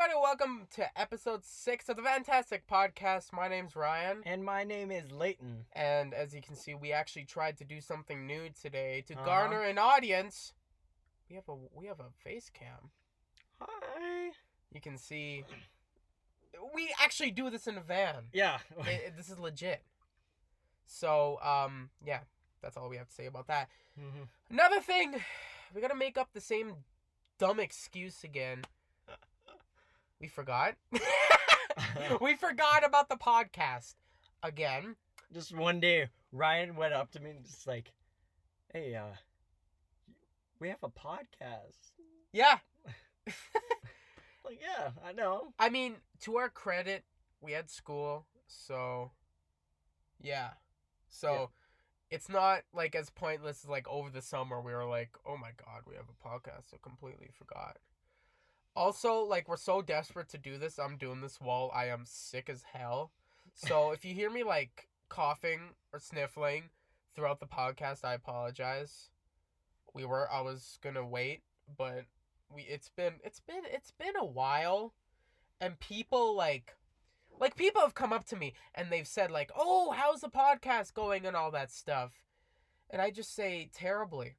everybody. Welcome to episode 6 of the Vantastic podcast. My name's Ryan. And my name is Layton. And as you can see, we actually tried to do something new today to garner an audience. We have a FACECAM. Hi. You can see we actually do this in a van. Yeah. This is legit. So, yeah, that's all we have to say about that. Mm-hmm. Another thing, we gotta make up the same dumb excuse again. We forgot. We forgot about the podcast again. Just one day, Ryan went up to me and just like, "Hey, we have a podcast." Yeah. Like, yeah, I know. I mean, to our credit, we had school, so yeah. So it's not like as pointless as like over the summer we were like, "Oh my god, we have a podcast," so completely forgot. Also, like, we're so desperate to do this, I'm doing this while I am sick as hell. So if you hear me like coughing or sniffling throughout the podcast, I apologize. I was gonna wait, but it's been a while, and people people have come up to me and they've said like, "Oh, how's the podcast going?" and all that stuff. And I just say terribly.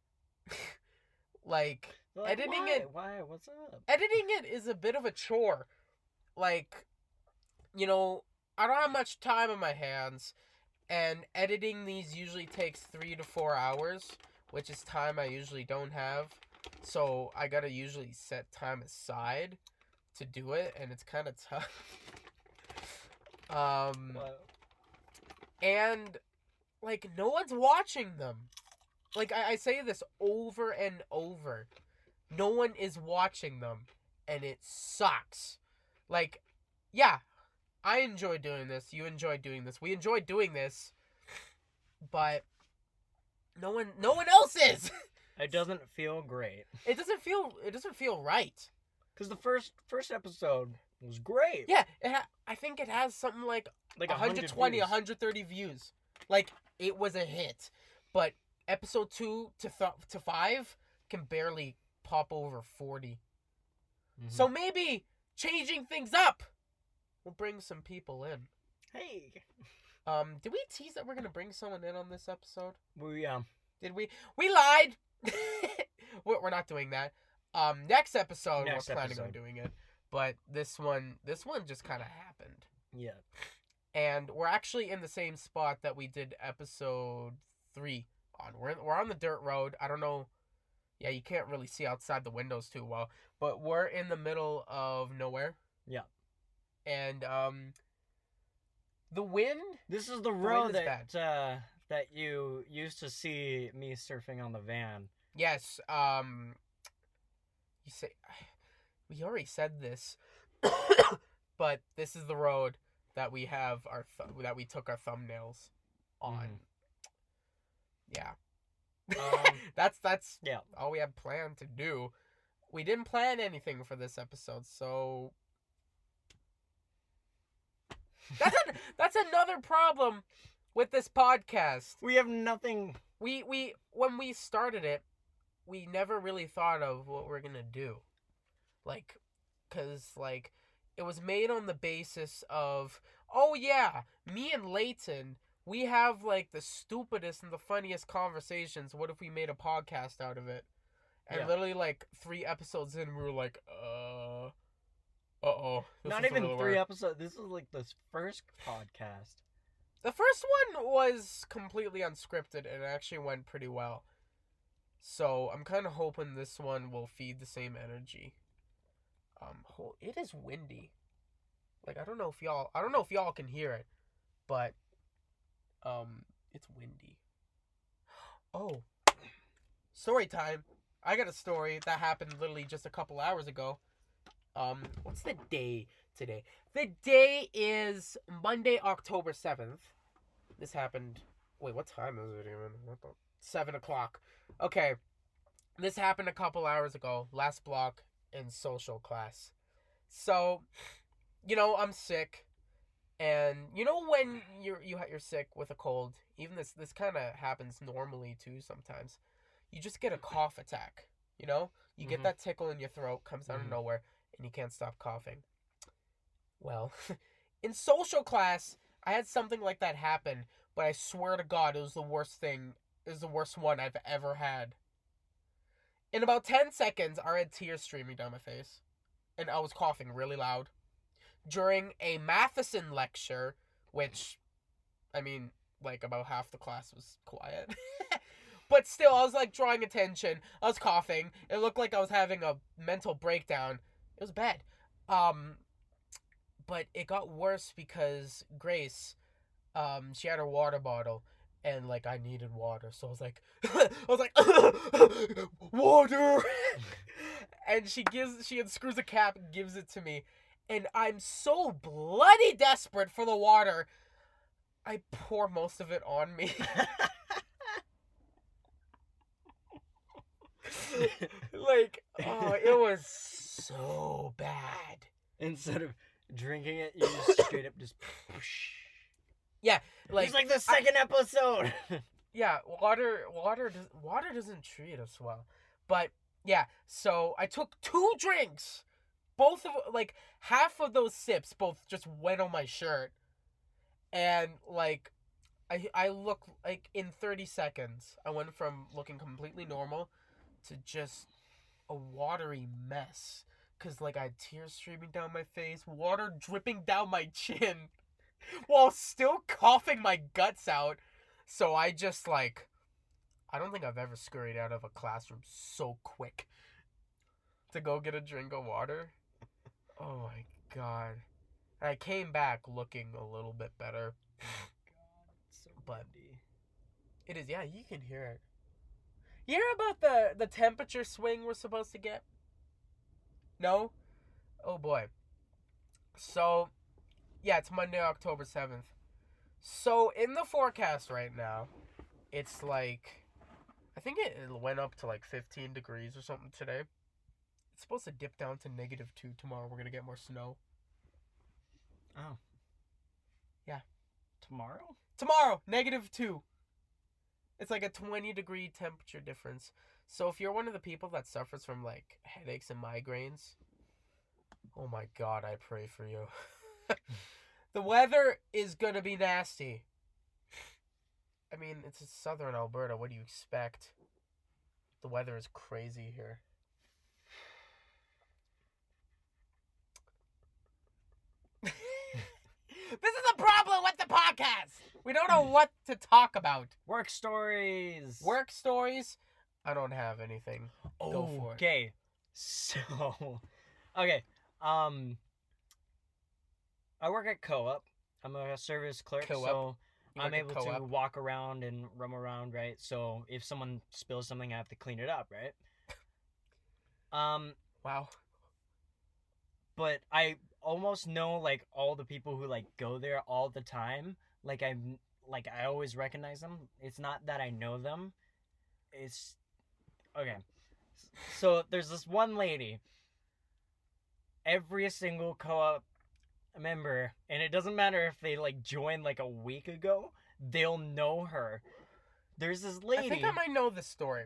Like editing Why? What's up? Editing it is a bit of a chore. Like, you know, I don't have much time on my hands, and editing these usually takes 3 to 4 hours, which is time I usually don't have. So I gotta usually set time aside to do it, and it's kind of tough. And like, no one's watching them. Like, I say this over and over. No one is watching them, and it sucks. Like, yeah, I enjoy doing this. You enjoy doing this. We enjoy doing this, but no one else is. It doesn't feel great. It doesn't feel right. Because the first episode was great. Yeah, I think it has something like 120, 130 views. Like, it was a hit, but episode 2 to 5 can barely pop over 40. Mm-hmm. So maybe changing things up will bring some people in. Hey. Did we tease that we're gonna bring someone in on this episode? Did we? We lied. We're not doing that. Next episode we're planning on doing it, but this one just kind of happened. Yeah. And we're actually in the same spot that we did episode 3 on. We're on the dirt road. I don't know. Yeah, you can't really see outside the windows too well, but we're in the middle of nowhere. Yeah. And the wind. This is the road that you used to see me surfing on the van. Yes. You say we already said this, but this is the road that we have that we took our thumbnails on. Mm-hmm. Yeah. That's all we had planned to do. We didn't plan anything for this episode, so that's another problem with this podcast. We have nothing. We when we started it, we never really thought of what we're gonna do, like, cause like it was made on the basis of, oh yeah, me and Layton, we have like the stupidest and the funniest conversations. What if we made a podcast out of it? And literally like 3 episodes in, we were like, uh-oh. Not even 3 episodes. This is like this first podcast. The first one was completely unscripted and it actually went pretty well. So I'm kind of hoping this one will feed the same energy. It is windy. Like, I don't know if y'all can hear it, but it's windy. Oh, story time. I got a story that happened literally just a couple hours ago. What's the day today? The day is Monday, October 7th. This happened. Wait, what time is it even? 7 o'clock. Okay. This happened a couple hours ago. Last block in social class. So, you know, I'm sick. And you know when you're sick with a cold, even this kind of happens normally too sometimes. You just get a cough attack, you know? You get that tickle in your throat, comes out of nowhere, and you can't stop coughing. Well, in social class, I had something like that happen, but I swear to God, it was the worst thing. It was the worst one I've ever had. In about 10 seconds, I had tears streaming down my face, and I was coughing really loud. During a Matheson lecture, which, I mean, like about half the class was quiet. But still, I was like drawing attention. I was coughing. It looked like I was having a mental breakdown. It was bad. Um, but it got worse because Grace, she had her water bottle, and like I needed water, so I was like, water, and she unscrews the cap and gives it to me, and I'm so bloody desperate for the water, I pour most of it on me. Like, oh, it was so bad. Instead of drinking it, you just straight up just push. Yeah, like it's like the second episode. Yeah, water doesn't treat us well. But yeah, so I took 2 drinks. Both of like half of those sips both just went on my shirt. And like I look like in 30 seconds I went from looking completely normal to just a watery mess. Cause like I had tears streaming down my face, water dripping down my chin, while still coughing my guts out. So I just like, I don't think I've ever scurried out of a classroom so quick to go get a drink of water. Oh my god. And I came back looking a little bit better. So But windy. it is, yeah, you can hear it. You hear about the temperature swing we're supposed to get? No? Oh boy. So, yeah, it's Monday, October 7th. So, in the forecast right now, it's like, I think it went up to like 15 degrees or something today. It's supposed to dip down to -2 tomorrow. We're going to get more snow. Oh. Yeah. Tomorrow? Tomorrow, -2. It's like a 20-degree temperature difference. So if you're one of the people that suffers from like headaches and migraines, oh my god, I pray for you. The weather is going to be nasty. I mean, it's southern Alberta. What do you expect? The weather is crazy here. This is a problem with the podcast. We don't know what to talk about. Work stories. Work stories? I don't have anything. Go for it. Okay. So, okay. I work at Co-op. I'm a service clerk, Co-op? so You I'm work at able Co-op? to walk around and roam around, right? So if someone spills something, I have to clean it up, right? Wow. But I almost know like all the people who like go there all the time. Like I always recognize them. It's not that I know them. It's okay. So there's this one lady. Every single co-op member, and it doesn't matter if they like joined like a week ago, they'll know her. There's this lady. I think I might know this story.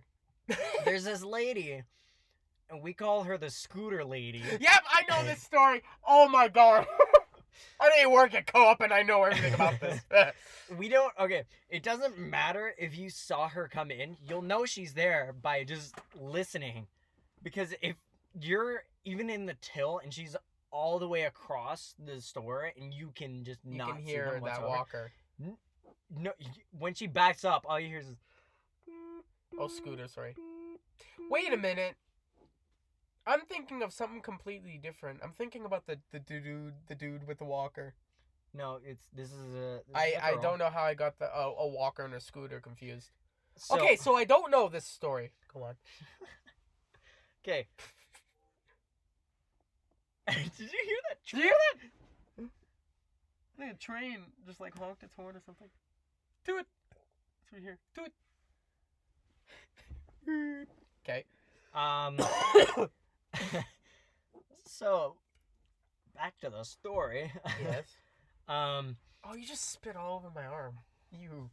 There's this lady, and we call her the scooter lady. Yep, I know this story. Oh my god. I didn't work at Co-op and I know everything about this. We don't. Okay, it doesn't matter if you saw her come in. You'll know she's there by just listening, because if you're even in the till and she's all the way across the store and you can just You not can see hear them that whatsoever. walker. No, when she backs up, all you hear is. Oh, scooter, sorry. Wait a minute. I'm thinking of something completely different. I'm thinking about the dude with the walker. No, this is a I girl. don't know how I got the a walker and a scooter confused. So, Okay, so I don't know this story. Go on. Okay. Did you hear that? Did you hear that? I think a train just like honked its horn or something. Do it. It's right here. Do it. Okay. So, back to the story. Yes. Um, Oh, you just spit all over my arm. You.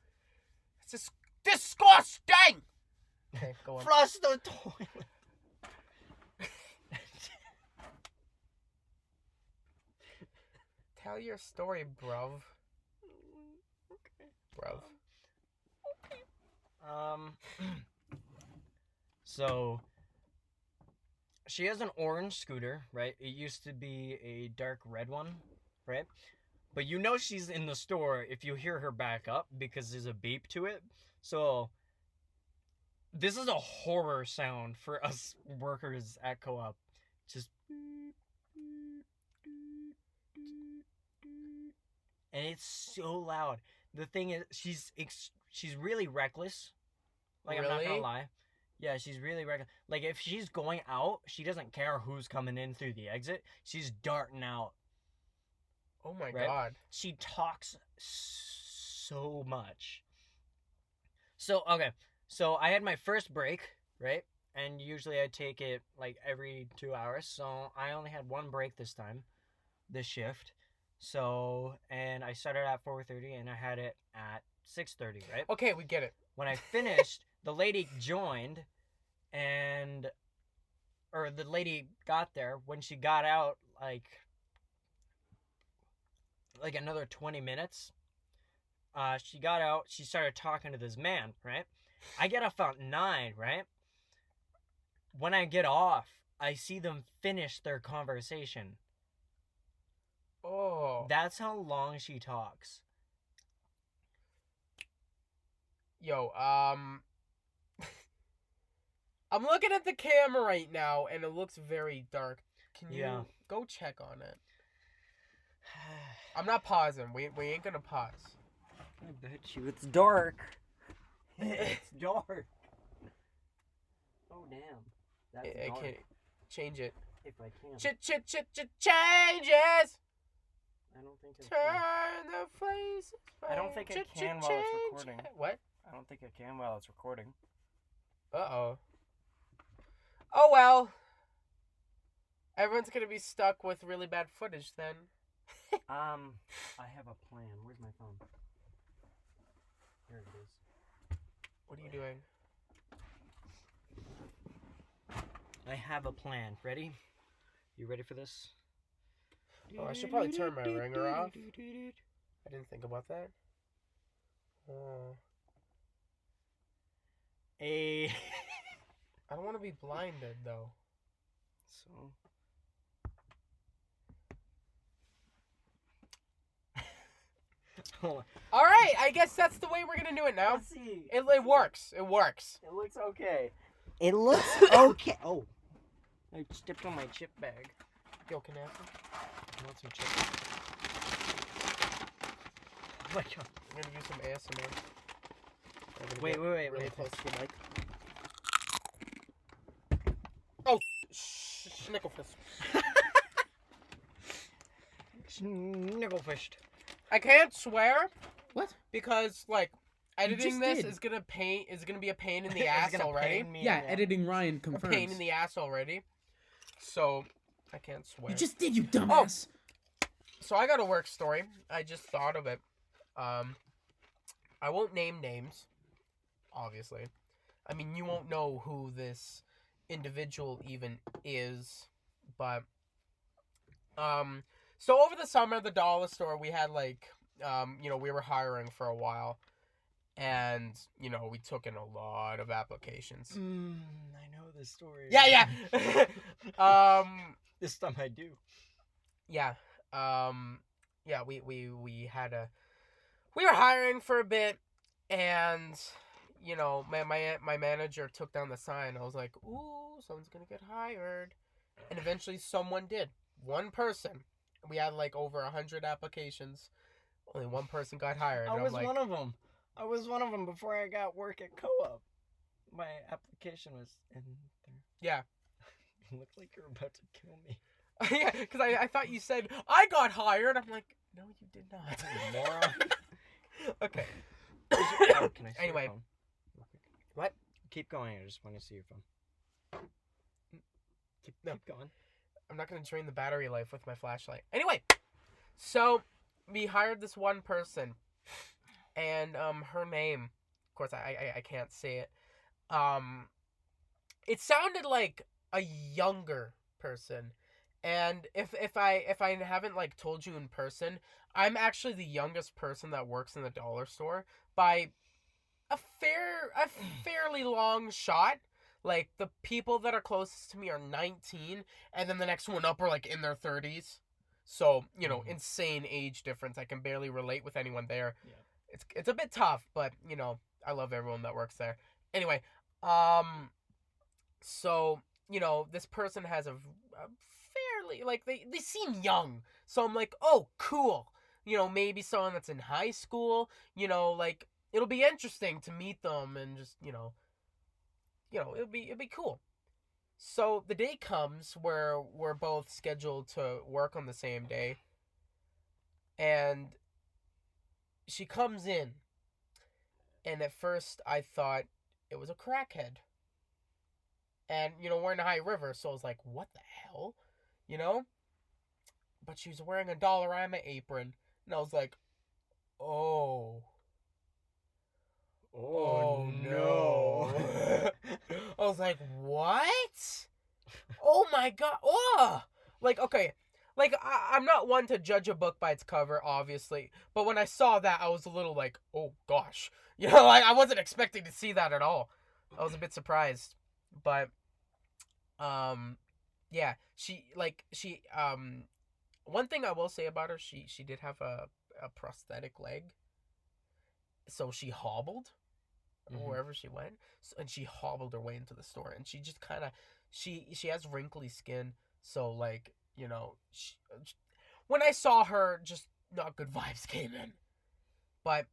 It's just disgusting. Okay, go on. flush the toilet. Tell your story, bruv. Okay. Bruv. So she has an orange scooter, right? It used to be a dark red one, right? But you know she's in the store if you hear her back up because there's a beep to it. So this is a horror sound for us workers at co-op. Just and it's so loud. The thing is, she's really reckless. Like, I'm not gonna Really? lie. Yeah, she's really reckless. Like, if she's going out, she doesn't care who's coming in through the exit. She's darting out. Oh my Right? god. She talks so much. So, okay. So, I had my first break, right? And usually I take it, like, every 2 hours. So, I only had one break this time, this shift. So, and I started at 4:30 and I had it at 6:30, right? Okay, we get it. When I finished, the lady joined or the lady got there. When she got out, like another 20 minutes, she got out, she started talking to this man, right? I get off at 9, right? When I get off, I see them finish their conversation. Oh. That's how long she talks. Yo, I'm looking at the camera right now, and it looks very dark. Can you go check on it? I'm not pausing. We ain't gonna pause. I bet you it's dark. It's dark. Oh, damn. That's I dark. can't change it. If I can. Changes! I don't think I can. Turn the faces. I don't think I can while it's recording. What? I don't think I can while it's recording. Uh-oh. Oh, well. Everyone's gonna be stuck with really bad footage then. I have a plan. Where's my phone? Here it is. What are you doing? I have a plan. Ready? You ready for this? Oh, I should probably turn my ringer off. I didn't think about that. Oh. I don't want to be blinded, though. So... All right, I guess that's the way we're gonna do it now. Let's see. It works. It works. It looks okay. It looks okay. Oh, I stepped on my chip bag. Yo, can I have some? I want some chips. Oh my god. I'm gonna do some ASMR. Wait. Really close to the mic. Oh, Schnickelfist. Schnickelfished. I can't swear. What? Because editing this did. is gonna be a pain in the ass already. Yeah, editing Ryan A confirms. pain in the ass already. So I can't swear. You just did, you dumbass. So I got a work story. I just thought of it. I won't name names, obviously. I mean, you won't know who this individual even is, but so over the summer, the dollar store, we had we were hiring for a while, and we took in a lot of applications. I know this story. Yeah. This time I do. Yeah. We were hiring for a bit, and my manager took down the sign. I was like, ooh, someone's gonna get hired, and eventually someone did. One person. We had over 100 applications. Only one person got hired. I was one of them. I was one of them before I got work at co-op. My application was in there. Yeah. You look like you're about to kill me. Yeah, because I thought you said, I got hired. I'm like, no, you did not. You moron. Okay. Oh, can I see Anyway. your phone? Real quick. What? Keep going. I just want to see your phone. Keep going. I'm not going to drain the battery life with my flashlight. Anyway, so we hired this one person, and her name, of course, I can't say it. It sounded like a younger person, And if I haven't like told you in person, I'm actually the youngest person that works in the dollar store by a fairly long shot. Like the people that are closest to me are 19, and then the next one up are like in their 30s. So, insane age difference. I can barely relate with anyone there. Yeah. It's a bit tough, but I love everyone that works there. Anyway, um so, this person has a fairly like they seem young. So I'm like, "Oh, cool." Maybe someone that's in high school, like it'll be interesting to meet them and just, it'll be cool. So the day comes where we're both scheduled to work on the same day, and she comes in, and at first I thought it was a crackhead. And, we're in a high river, so I was like, what the hell? You know? But she was wearing a Dollarama apron, and I was like, oh. Oh no. I was like, what? Oh my god. Oh! Like, okay. Like, I'm not one to judge a book by its cover, obviously. But when I saw that, I was a little like, oh gosh. Like, I wasn't expecting to see that at all. I was a bit surprised. But, yeah. One thing I will say about her, she did have a prosthetic leg. So she hobbled wherever she went, and she hobbled her way into the store, and she just kind of she has wrinkly skin, so like when I saw her, just not good vibes came in. But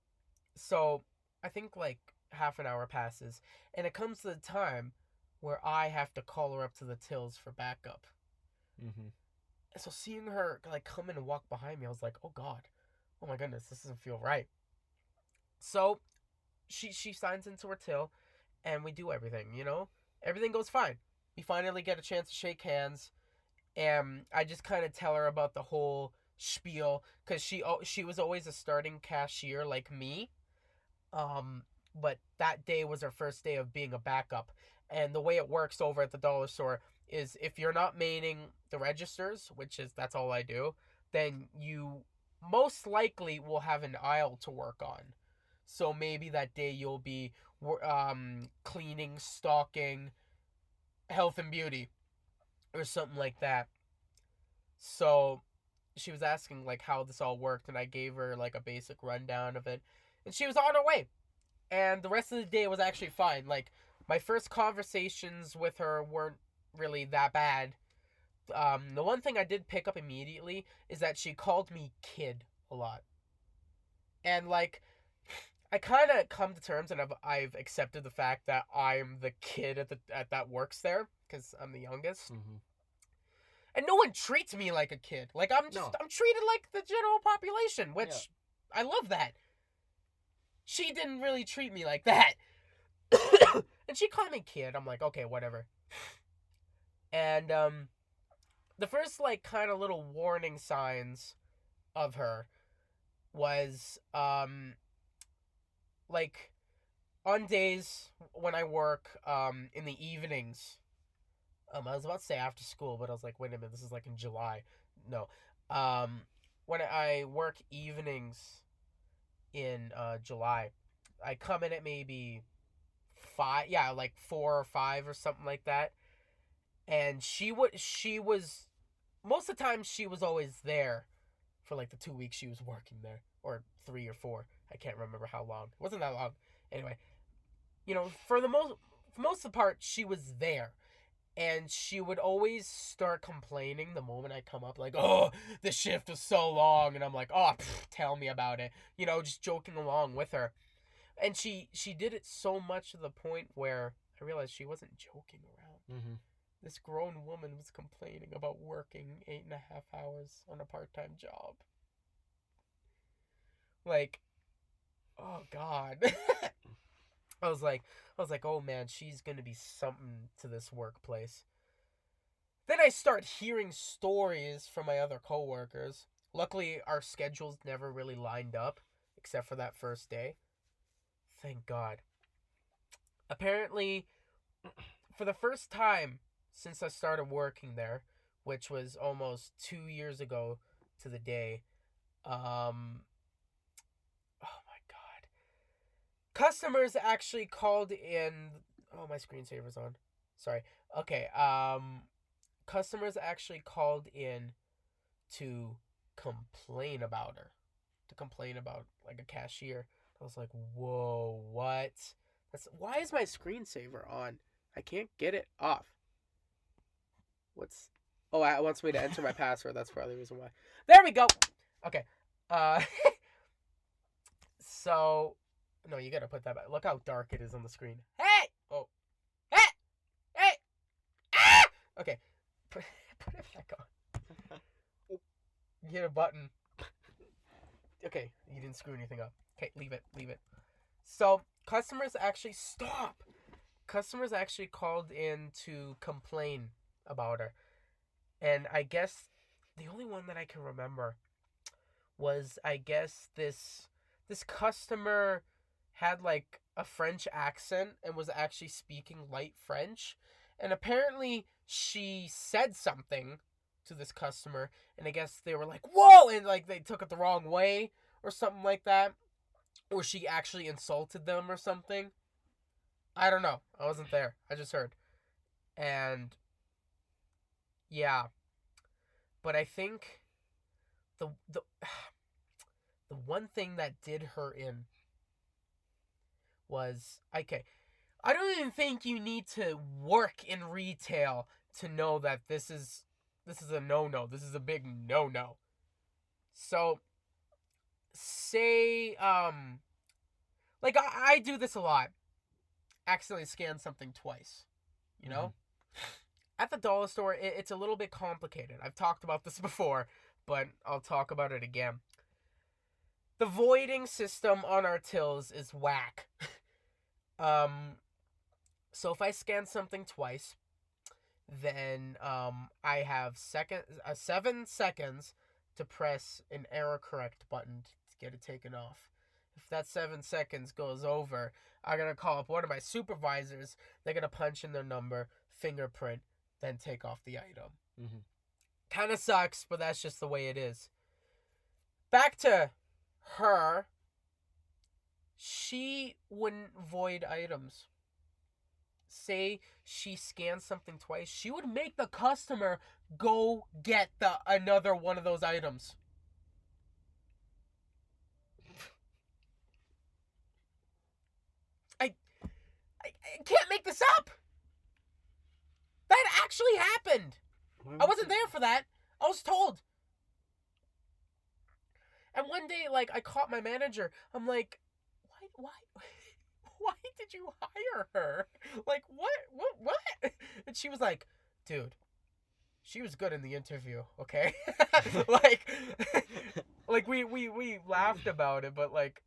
so I think like half an hour passes, and it comes to the time where I have to call her up to the tills for backup. So seeing her like come in and walk behind me, I was like, oh god, oh my goodness, this doesn't feel right. So she signs into her till, and we do everything. Everything goes fine. We finally get a chance to shake hands, and I just kind of tell her about the whole spiel, because she was always a starting cashier like me, but that day was her first day of being a backup. And the way it works over at the dollar store is, if you're not maining the registers, that's all I do, then you most likely will have an aisle to work on. So maybe that day you'll be cleaning, stocking, health and beauty, or something like that. So she was asking like how this all worked, and I gave her like a basic rundown of it, and she was on her way. And the rest of the day was actually fine. Like, my first conversations with her weren't really that bad. The one thing I did pick up immediately is that she called me kid a lot. And like, I kind of come to terms, and I've accepted the fact that I'm the kid at that works there, because I'm the youngest. And no one treats me like a kid. Like, I'm treated like the general population, which I love that. She didn't really treat me like that. And she called me kid. I'm like, okay, whatever. And the first like kind of little warning signs of her was like on days when I work in the evenings. I was about to say after school, but I was like, wait a minute, this is like in July. No. When I work evenings in July, I come in at maybe 5, yeah, like 4 or 5 or something like that. And she was most of the time she was always there for like the 2 weeks she was working there, or 3 or 4. I can't remember how long. It wasn't that long. Anyway, for most of the part she was there. And she would always start complaining the moment I come up, like, oh, the shift was so long. And I'm like, oh, tell me about it. Just joking along with her. And she did it so much to the point where I realized she wasn't joking around. This grown woman was complaining about working 8.5 hours on a part-time job. Like, oh, God. I was like, oh man, she's gonna be something to this workplace. Then I start hearing stories from my other coworkers. Luckily, our schedules never really lined up, except for that first day. Thank God. Apparently, for the first time since I started working there, which was almost 2 years ago to the day. Oh my god. Customers actually called in. Oh, my screensaver's on. Sorry. Okay. Customers actually called in to complain about her. To complain about like a cashier. I was like, whoa, what? Why is my screensaver on? I can't get it off. Oh, it wants me to enter my password. That's probably the reason why. There we go. Okay. Uh, so, no, you gotta put that back. Look how dark it is on the screen. Hey! Oh. Hey! Hey! Ah! Okay. Put it back on. Hit a button. Okay, you didn't screw anything up. Okay, leave it. So, customers actually called in to complain about her. And I guess the only one that I can remember was, I guess, this customer had like a French accent and was actually speaking light French. And apparently she said something to this customer, and I guess they were like, whoa, and like they took it the wrong way or something like that. Or she actually insulted them or something. I don't know. I wasn't there. I just heard. And yeah. But I think the the one thing that did her in was, okay, I don't even think you need to work in retail to know that this is a no-no. This is a big no-no. So say like I do this a lot. Accidentally scan something twice. You know? At the dollar store, it's a little bit complicated. I've talked about this before, but I'll talk about it again. The voiding system on our tills is whack. So if I scan something twice, then I have 7 seconds to press an error correct button to get it taken off. If that 7 seconds goes over, I'm going to call up one of my supervisors. They're going to punch in their number, fingerprint, then take off the item. Kind of sucks, but that's just the way it is. Back to her. She wouldn't void items. Say she scans something twice, she would make the customer go get another one of those items. I can't make this up. That actually happened. I wasn't there for that. I was told. And one day, like, I caught my manager. I'm like, why did you hire her? Like, what? And she was like, dude, she was good in the interview, okay? like we laughed about it, but like,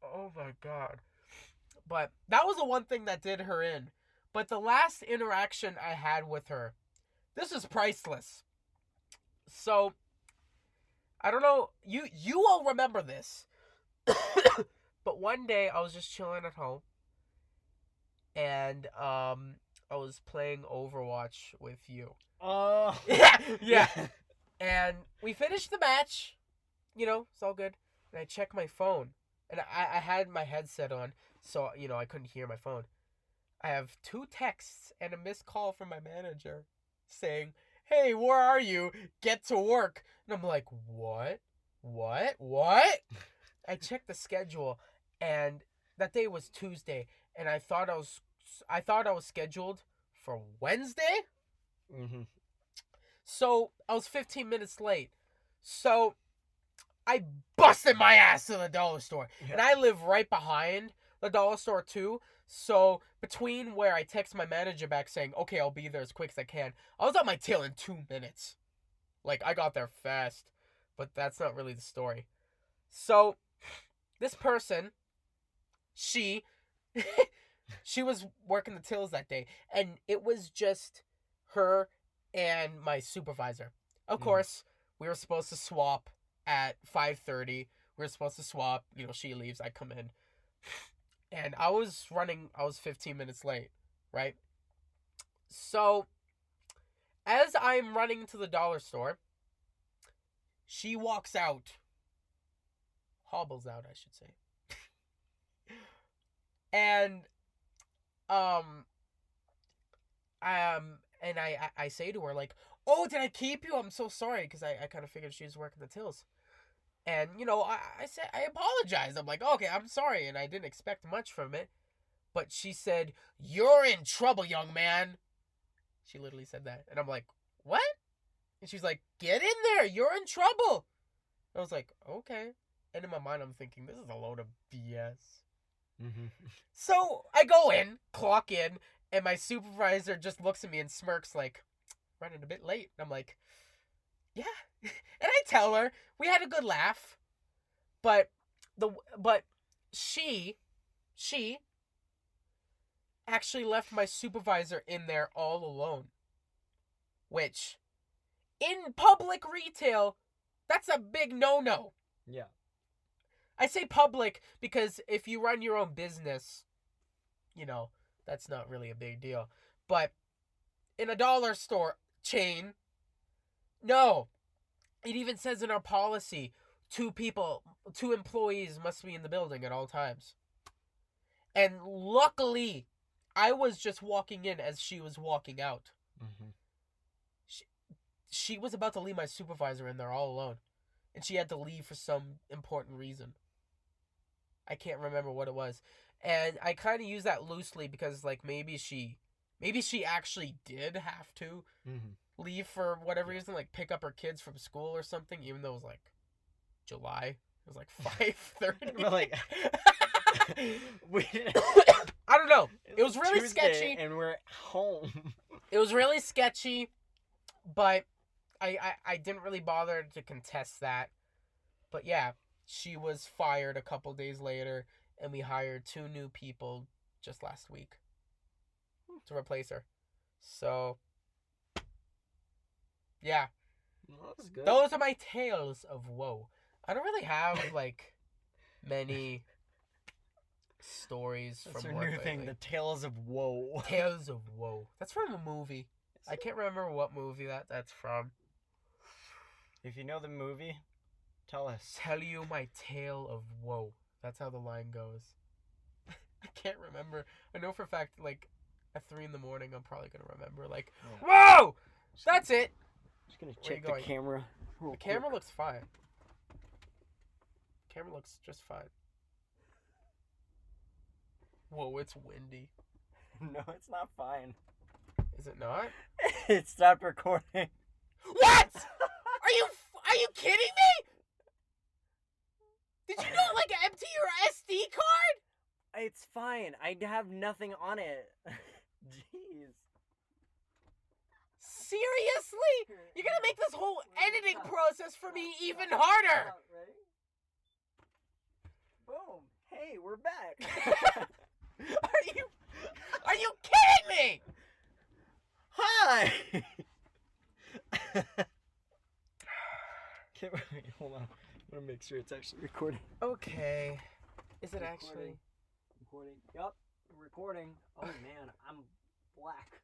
oh my god. But that was the one thing that did her in. But the last interaction I had with her, this is priceless. So, I don't know, you all remember this. But one day I was just chilling at home, and I was playing Overwatch with you. Oh. Yeah. And we finished the match. You know, it's all good. And I checked my phone. And I had my headset on, so, you know, I couldn't hear my phone. I have 2 texts and a missed call from my manager saying, hey, where are you? Get to work. And I'm like, what? I checked the schedule, and that day was Tuesday, and I thought I was scheduled for Wednesday. So I was 15 minutes late. So I busted my ass to the dollar store. And I live right behind the dollar store too. So between where I text my manager back saying, okay, I'll be there as quick as I can, I was on my tail in 2 minutes. Like, I got there fast. But that's not really the story. So this person, she was working the tills that day. And it was just her and my supervisor. Of course, we were supposed to swap at 5:30. We were supposed to swap. You know, she leaves, I come in. And I was 15 minutes late, right? So As I'm running to the dollar store, she walks out. Hobbles out, I should say. And and I say to her, like, oh, did I keep you? I'm so sorry, because I kind of figured she was working the tills. And, you know, I said, I apologized. I'm like, okay, I'm sorry, and I didn't expect much from it. But she said, you're in trouble, young man. She literally said that. And I'm like, what? And she's like, get in there, you're in trouble. I was like, okay. And in my mind, I'm thinking, this is a load of BS. Mm-hmm. So I go in, clock in, and my supervisor just looks at me and smirks like, running a bit late. And I'm like, yeah. And I tell her, we had a good laugh. But she actually left my supervisor in there all alone. Which, in public retail, that's a big no-no. Yeah. I say public because if you run your own business, you know, that's not really a big deal. But in a dollar store chain, no. It even says in our policy, 2 employees must be in the building at all times. And luckily, I was just walking in as she was walking out. Mm-hmm. She was about to leave my supervisor in there all alone. And she had to leave for some important reason. I can't remember what it was. And I kind of use that loosely because, like, maybe she actually did have to leave for whatever reason, like pick up her kids from school or something, even though it was like July. It was like 5:30. But like, I don't know. It was really Tuesday sketchy. And we're home. It was really sketchy, but I didn't really bother to contest that. But yeah, she was fired a couple days later, and we hired 2 new people just last week to replace her. So, yeah. Well, that's good. Those are my tales of woe. I don't really have, like, many stories That's from our work new thing, lately. the Tales of Woe. Tales of woe. That's from a movie. I can't remember what movie that's from. If you know the movie, tell us. Tell you my tale of woe. That's how the line goes. I can't remember. I know for a fact, like, at 3 in the morning, I'm probably going to remember, like, whoa! That's it! Just gonna Where check you the going? camera. The camera looks fine. Camera looks just fine. Whoa, it's windy. No, it's not fine. Is it not? It stopped recording. What? Are you kidding me? Did you not, like, empty your SD card? It's fine. I have nothing on it. Jeez. Seriously? You're gonna make this whole editing process for me even harder. Ready? Boom. Hey, we're back. Are you kidding me? Hi. Wait, hold on. I'm gonna make sure it's actually recording. Okay. Is it actually? Recording. Yup. Recording. Oh man, I'm black.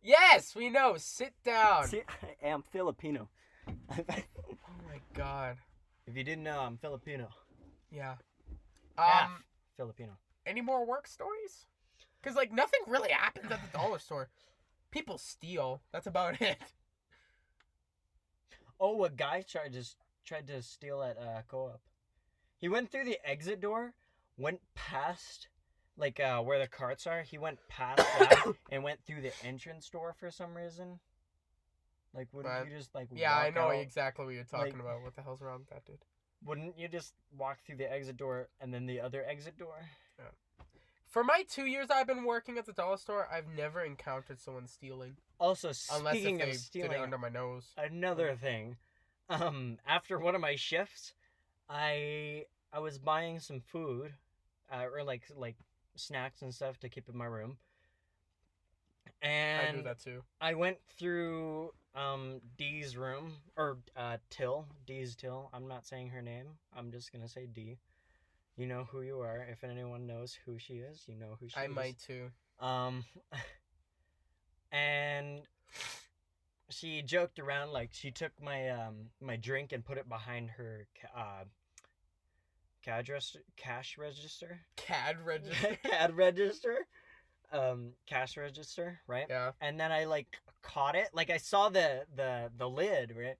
Yes, we know. Sit down. See, I am Filipino. Oh my god. If you didn't know, I'm Filipino. Yeah. Half Filipino. Any more work stories? Because, like, nothing really happens at the dollar store. People steal. That's about it. Oh, a guy tried to steal at Co-op. He went through the exit door, went past, like, where the carts are. He went past that and went through the entrance door for some reason. Like, wouldn't you just, like, Yeah, I walk know out? exactly what you're talking like- about. What the hell's wrong with that, dude? Wouldn't you just walk through the exit door and then the other exit door? For my 2 years I've been working at the dollar store, I've never encountered someone stealing. Also, Unless speaking if they of did it stealing, under my nose. another thing. After one of my shifts, I was buying some food, or like snacks and stuff to keep in my room. And I do that too. I went through Dee's room, or Dee's till. I'm not saying her name. I'm just gonna say Dee. You know who you are. If anyone knows who she is, you know who she is. I might too. And she joked around like she took my drink and put it behind her cash register. CAD register. CAD register. Cash register, right? Yeah. And then I like caught it. Like I saw the lid, right?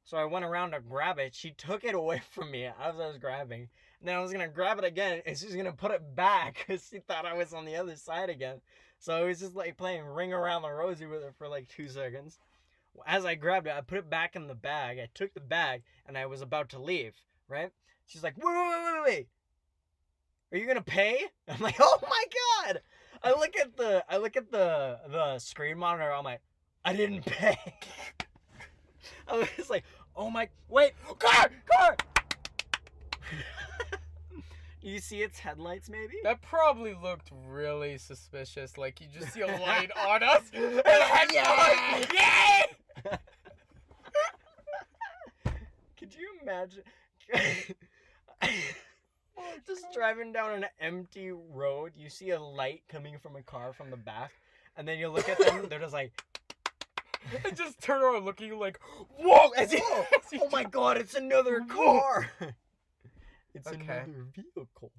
So I went around to grab it. She took it away from me as I was grabbing. And then I was gonna grab it again, and she's gonna put it back because she thought I was on the other side again. So I was just like playing Ring Around the Rosie with her for like 2 seconds. As I grabbed it, I put it back in the bag. I took the bag, and I was about to leave, right? She's like, wait. Are you gonna pay? I'm like, oh my god! I look at the screen monitor. I'm like, I didn't pay. I was like, oh my, wait, car. You see its headlights, maybe? That probably looked really suspicious. Like you just see a light on us. And yeah! Could you imagine? Just driving down an empty road, you see a light coming from a car from the back, and then you look at them, they're just like... And just turn around looking at you like, whoa! Oh my god, it's another car! It's Okay. another vehicle.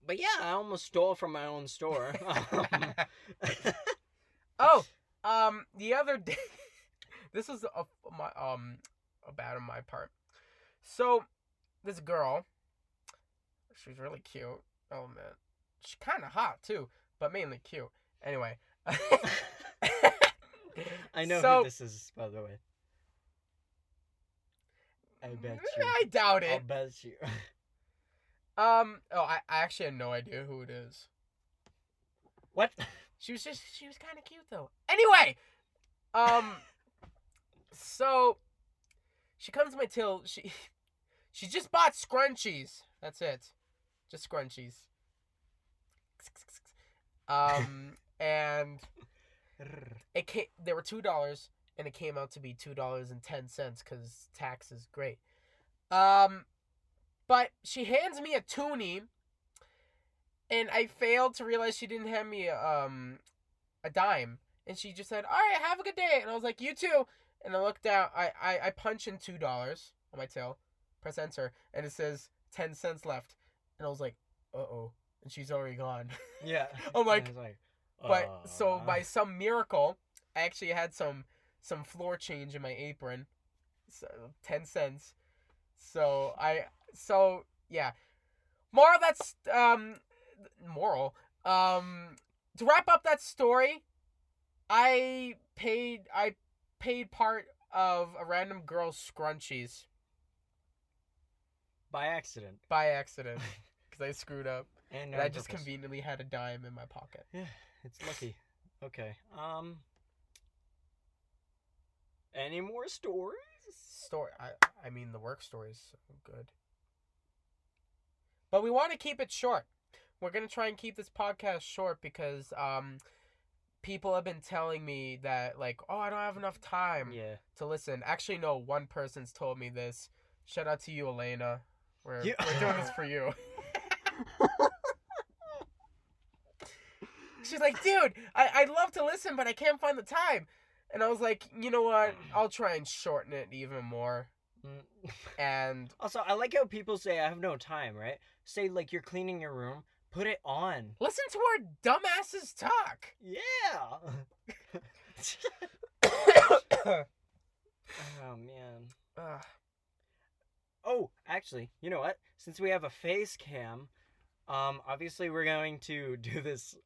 But yeah, I almost stole from my own store. The other day, this was a bad on my part. So, this girl, she's really cute. Oh man, she's kind of hot too, but mainly cute. Anyway, I know So- who this is, by the way. I bet you. I doubt I'll it. bet you. I actually had no idea who it is. What? She was kind of cute though. Anyway, so she comes to my till. She just bought scrunchies. That's it, just scrunchies. And they were $2, and it came out to be $2.10 because tax is great. But she hands me a toonie, and I failed to realize she didn't hand me a dime, and she just said, "All right, have a good day," and I was like, "You too." And I looked down. I punch in $2 on my till, press enter, and it says 10 cents left, and I was like, "Uh-oh," and she's already gone. Yeah. I'm like, I was like, But so by some miracle, I actually had some floor change in my apron, so 10 cents. So yeah. Moral. To wrap up that story, I paid part of a random girl's scrunchies by accident. because I screwed up. And And on I just purpose. conveniently had a dime in my pocket. Yeah, it's lucky. Okay. Any more stories? I mean, the work story's so good. But we want to keep it short. We're going to try and keep this podcast short because people have been telling me that, like, oh, I don't have enough time to listen. Actually, no, one person's told me this. Shout out to you, Elena. We're doing this for you. She's like, dude, I'd love to listen, but I can't find the time. And I was like, you know what? I'll try and shorten it even more. And also, I like how people say I have no time, right? Say like you're cleaning your room, put it on. listen to our dumbasses talk. Yeah. Oh man. Oh, actually, you know what? Since we have a face cam, obviously we're going to do this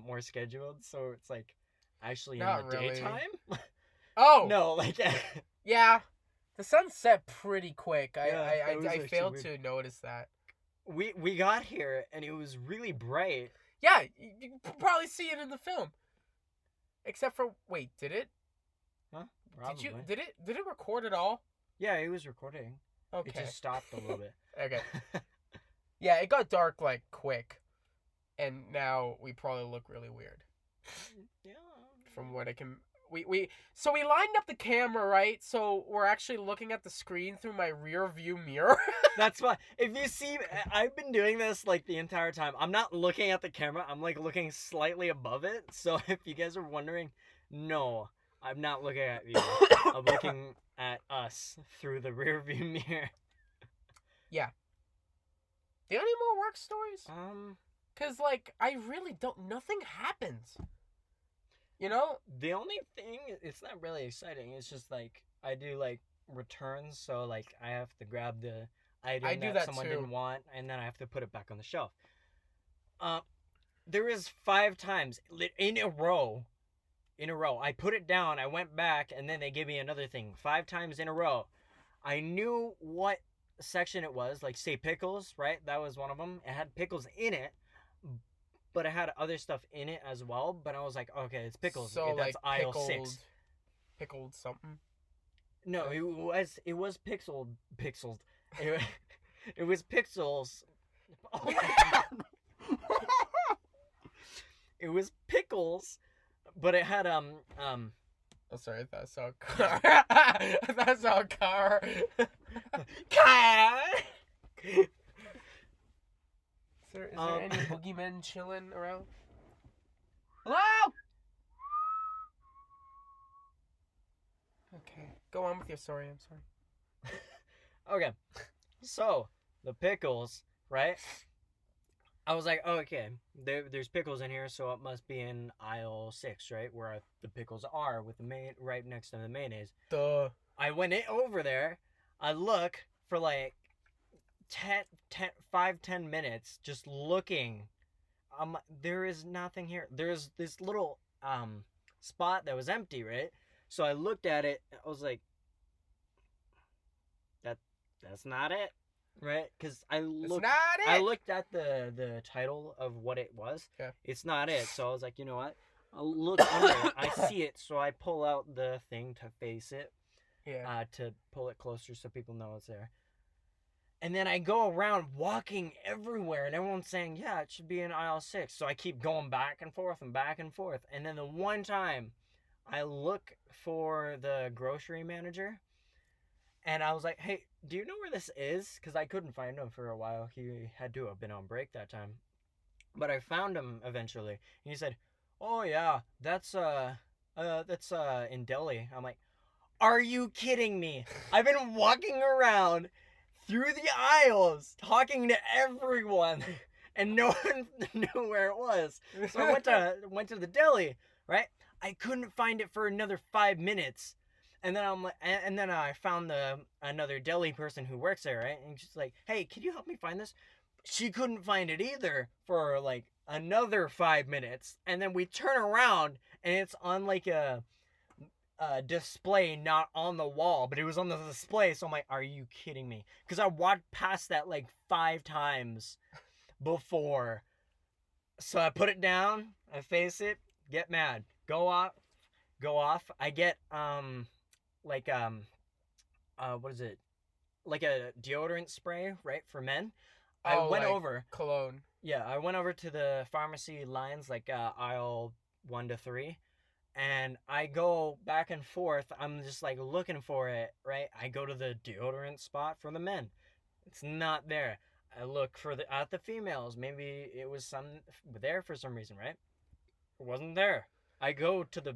more scheduled, so it's like actually Not in the really. daytime. Oh No, like yeah, the sun set pretty quick. Yeah, that was I actually failed weird. to notice that. we got here and it was really bright. Yeah, you can probably see it in the film. Except for wait, did it? Huh? Probably. Did it record at all? Yeah, it was recording. Okay. It just stopped a little bit. Okay. Yeah, it got dark like quick, and now we probably look really weird. Yeah. From what I can, we lined up the camera right, so we're actually looking at the screen through my rear view mirror. That's why. If you see, I've been doing this like the entire time. I'm not looking at the camera. I'm like looking slightly above it. So if you guys are wondering, No, I'm not looking at you. I'm looking at us through the rearview mirror. Do you have any more work stories? Um, Cause like I really don't. Nothing happens. You know? the only thing, it's not really exciting. It's just like I do like returns, so like I have to grab the item I do that that someone too. didn't want, and then I have to put it back on the shelf. There is 5 times in a row. I put it down, I went back, and then they gave me another thing. 5 times in a row. I knew what section it was, like say pickles, right? That was one of them. It had pickles in it, but it had other stuff in it as well. But I was like, okay, it's pickles. So That's like aisle 6. pickled something. No, it was pixeled. It was pixels. Oh my god! It was pickles, but it had Oh, sorry, I saw a car. I saw a car. car. Is there any boogeymen chilling around? Hello. Okay, go on with your story. I'm sorry. Okay, so the pickles, right? I was like, oh, okay, there's pickles in here, so it must be in aisle 6, right, where the pickles are, with the right next to the mayonnaise. Duh. I went over there. I look for like 10 minutes, just looking. There is nothing here. There's this little spot that was empty, right? So I looked at it. I was like, that's not it, right? Because I looked at the title of what it was. Yeah. It's not it. So I was like, you know what? I'll look under it. I see it, so I pull out the thing to face it. Yeah. To pull it closer so people know it's there. And then I go around walking everywhere, and everyone's saying, yeah, it should be in aisle 6. So I keep going back and forth. And then the one time I look for the grocery manager, and I was like, hey, do you know where this is? Because I couldn't find him for a while. He had to have been on break that time. But I found him eventually. And he said, oh, yeah, that's in Delhi. I'm like, are you kidding me? I've been walking around through the aisles talking to everyone, and no one knew where it was. So I went to the deli, right? I couldn't find it for another 5 minutes. And then I found another deli person who works there, right? And she's like, hey, can you help me find this? She couldn't find it either for like another 5 minutes. And then we turn around, and it's on like a display, not on the wall, but it was on the display. So I'm like, are you kidding me? Because I walked past that like 5 times before. So I put it down, I face it, get mad, go off. I get what is it? Like a deodorant spray, right, for men. I went over cologne. Yeah, I went over to the pharmacy lines, like aisle 1 to 3. And I go back and forth. I'm just like looking for it, right? I go to the deodorant spot for the men. It's not there. I look at the females. Maybe it was there for some reason, right? It wasn't there. I go to the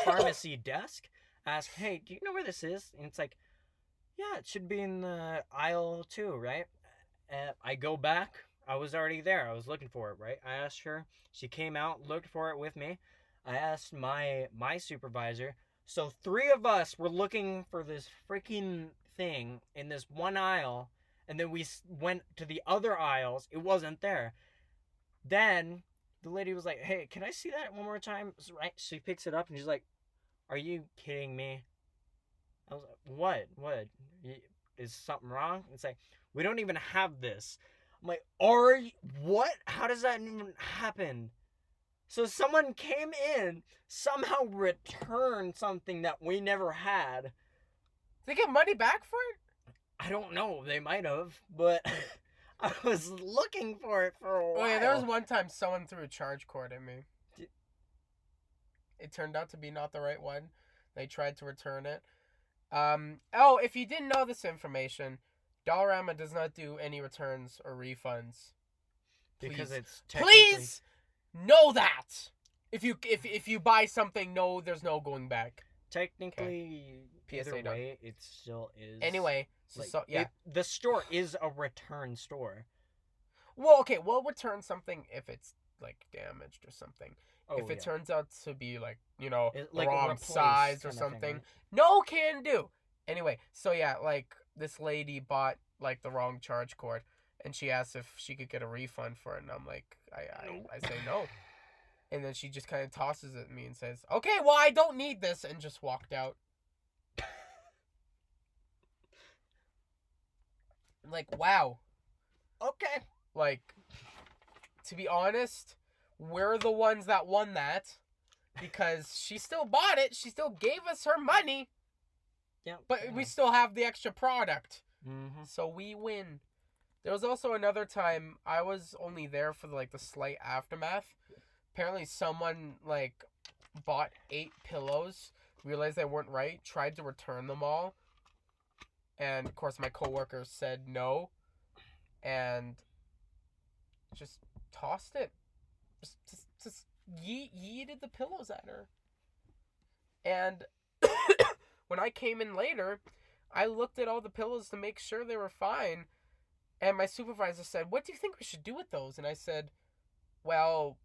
pharmacy desk, ask, hey, do you know where this is? And it's like, yeah, it should be in the aisle 2, right? I go back. I was already there. I was looking for it, right? I asked her. She came out, looked for it with me. I asked my supervisor. So 3 of us were looking for this freaking thing in this one aisle, and then we went to the other aisles. It wasn't there. Then the lady was like, hey, can I see that one more time? Right? She picks it up, and she's like, are you kidding me? I was like, what? Is something wrong? It's like, we don't even have this. I'm like, what? How does that even happen? So someone came in, somehow returned something that we never had. Did they get money back for it? I don't know. They might have, but I was looking for it for a while. Oh yeah, there was one time someone threw a charge cord at me. It turned out to be not the right one. They tried to return it. If you didn't know this information, Dollarama does not do any returns or refunds. Because Please. it's technically... Please know that! if you buy something, no, there's no going back. Technically, PSA either done. way, it still is. Anyway, yeah. The store is a return store. Well, okay, we'll return something if it's like damaged or something. Oh, if it turns out to be like the like a wrong replace size or kinda something, thing, right? no can do. Anyway, so yeah, like this lady bought like the wrong charge cord, and she asked if she could get a refund for it, and I'm like, I say no, and then she just kind of tosses it at me and says, "Okay, well I don't need this," and just walked out. Like, wow. Okay. Like, to be honest, we're the ones that won that because she still bought it. She still gave us her money. Yeah. But we still have the extra product. Mm-hmm. So we win. There was also another time I was only there for the slight aftermath. Apparently someone bought 8 pillows, realized they weren't right, tried to return them all. And of course my coworker said no and just tossed it. Just yeeted the pillows at her. And when I came in later, I looked at all the pillows to make sure they were fine. And my supervisor said, "What do you think we should do with those?" And I said, "Well,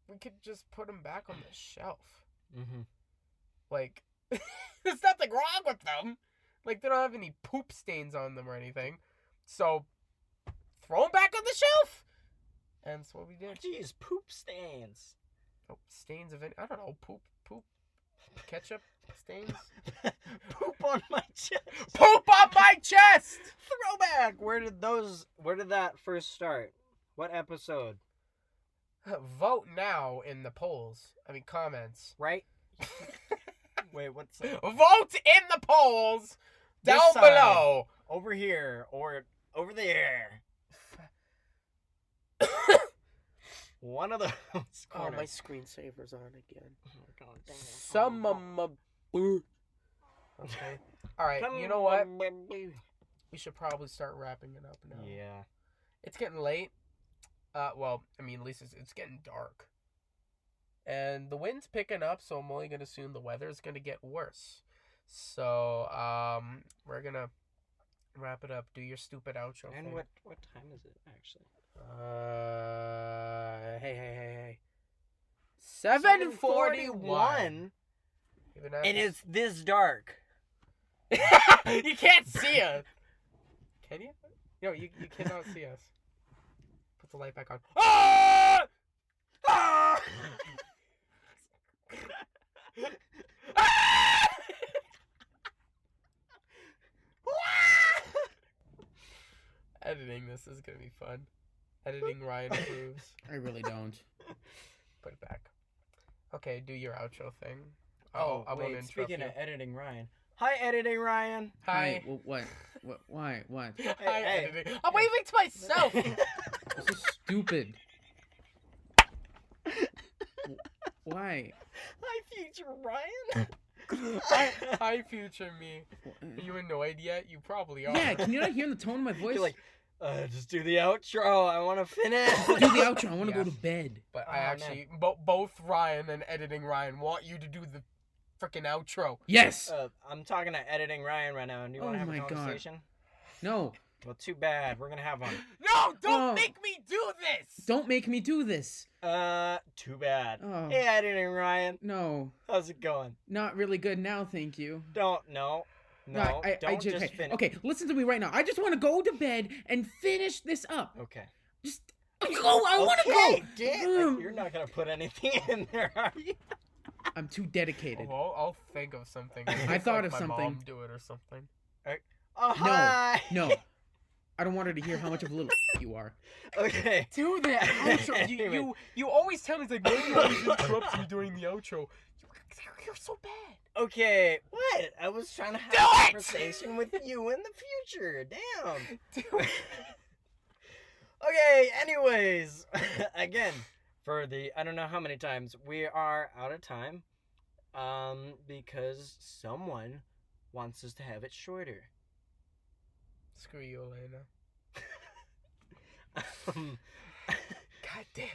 we could just put them back on the shelf." Mm-hmm. Like, there's nothing wrong with them. Like, they don't have any poop stains on them or anything. So, throw them back on the shelf. And that's what we did. Jeez, poop stains. Oh, stains of it. I don't know. Poop. Ketchup stains. Poop on my chest. Poop on my chest! Throwback. Where did that first start? What episode? Vote now in the polls. I mean, comments. Right? Wait, what's that? Vote in the polls This down side. below. Over here or over there. One of those Oh, corners. my screensaver's on again. Oh, God dang it. Some of my... Okay. Alright, you know what? We should probably start wrapping it up now. Yeah. It's getting late. Well, I mean, at least it's getting dark. And the wind's picking up, so I'm only going to assume the weather is going to get worse. So, we're going to wrap it up. Do your stupid outro And thing. what time is it, actually? Hey. 7:41. And it's this dark. You can't see us. Can you? No, you cannot see us. Put the light back on. Ah! Ah! Ah! Editing this is gonna be fun. Editing Ryan approves. I really don't. Put it back. Okay, do your outro thing. Oh, I won't wait, interrupt speaking you. of editing Ryan. Hi, editing Ryan. Hi. What? Why? What? Hi, hey. editing. I'm waving to myself. This is stupid. Why? Hi, future Ryan. Hi, future me. Are you annoyed yet? You probably are. Yeah, can you not hear the tone of my voice? You're like, just do the outro. I want to finish. Do the outro. I want to Yeah. go to bed. But Oh, I actually, both Ryan and editing Ryan want you to do the freaking outro. Yes. I'm talking to editing Ryan right now. Do you want Oh to have my a God. conversation? No. Well, too bad. We're gonna have one. No, don't Oh. make me do this. Don't make me do this. Too bad. Oh. Hey, editing Ryan. No. How's it going? Not really good now, thank you. No. I Don't just just finish. okay, listen to me right now. I just want to go to bed and finish this up. Okay. Just go. I want to Okay, go. Dan, you're not gonna put anything in there, are you? I'm too dedicated. Well, I'll think of something. I thought of my something. Mom do it or something. Oh, hi. No. I don't want her to hear how much of a little you are. Okay. Do the outro. Anyway. You always tell me like, why do you always interrupt me during the outro? You're so bad. Okay. What? I was trying to have Do a it! conversation with you in the future. Damn. Do it. Okay, anyways, again, for the I don't know how many times, we are out of time. Because someone wants us to have it shorter. Screw you, Elena. Um, God damn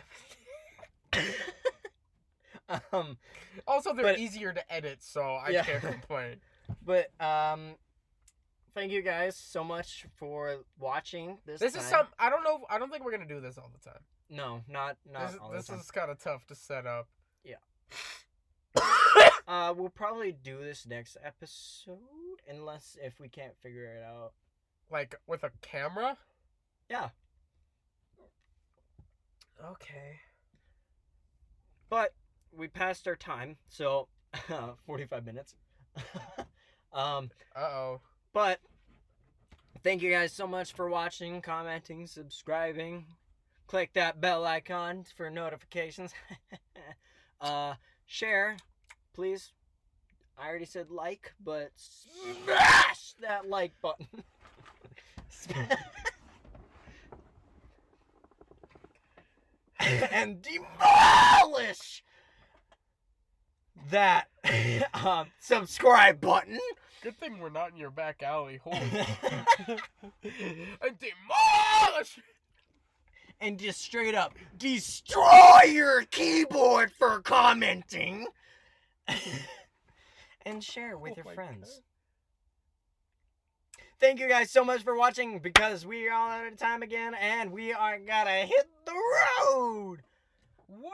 it. Also, they're But- easier to edit, so I Yeah. can't complain. But thank you guys so much for watching this This time. is some. I don't know. I don't think we're gonna do this all the time. No, not all the This time. is kind of tough to set up. We'll probably do this next episode, unless if we can't figure it out. Like with a camera. Yeah. Okay. But we passed our time, so 45 minutes. Uh-oh. But thank you guys so much for watching, commenting, subscribing. Click that bell icon for notifications. Share, please. I already said like, but smash that like button. And demolish that subscribe button. Good thing we're not in your back alley. Holy. And demolish. And just straight up destroy your keyboard for commenting. And share with Oh your my friends. God. Thank you guys so much for watching, because we are all out of time again and we are gonna hit the road. What?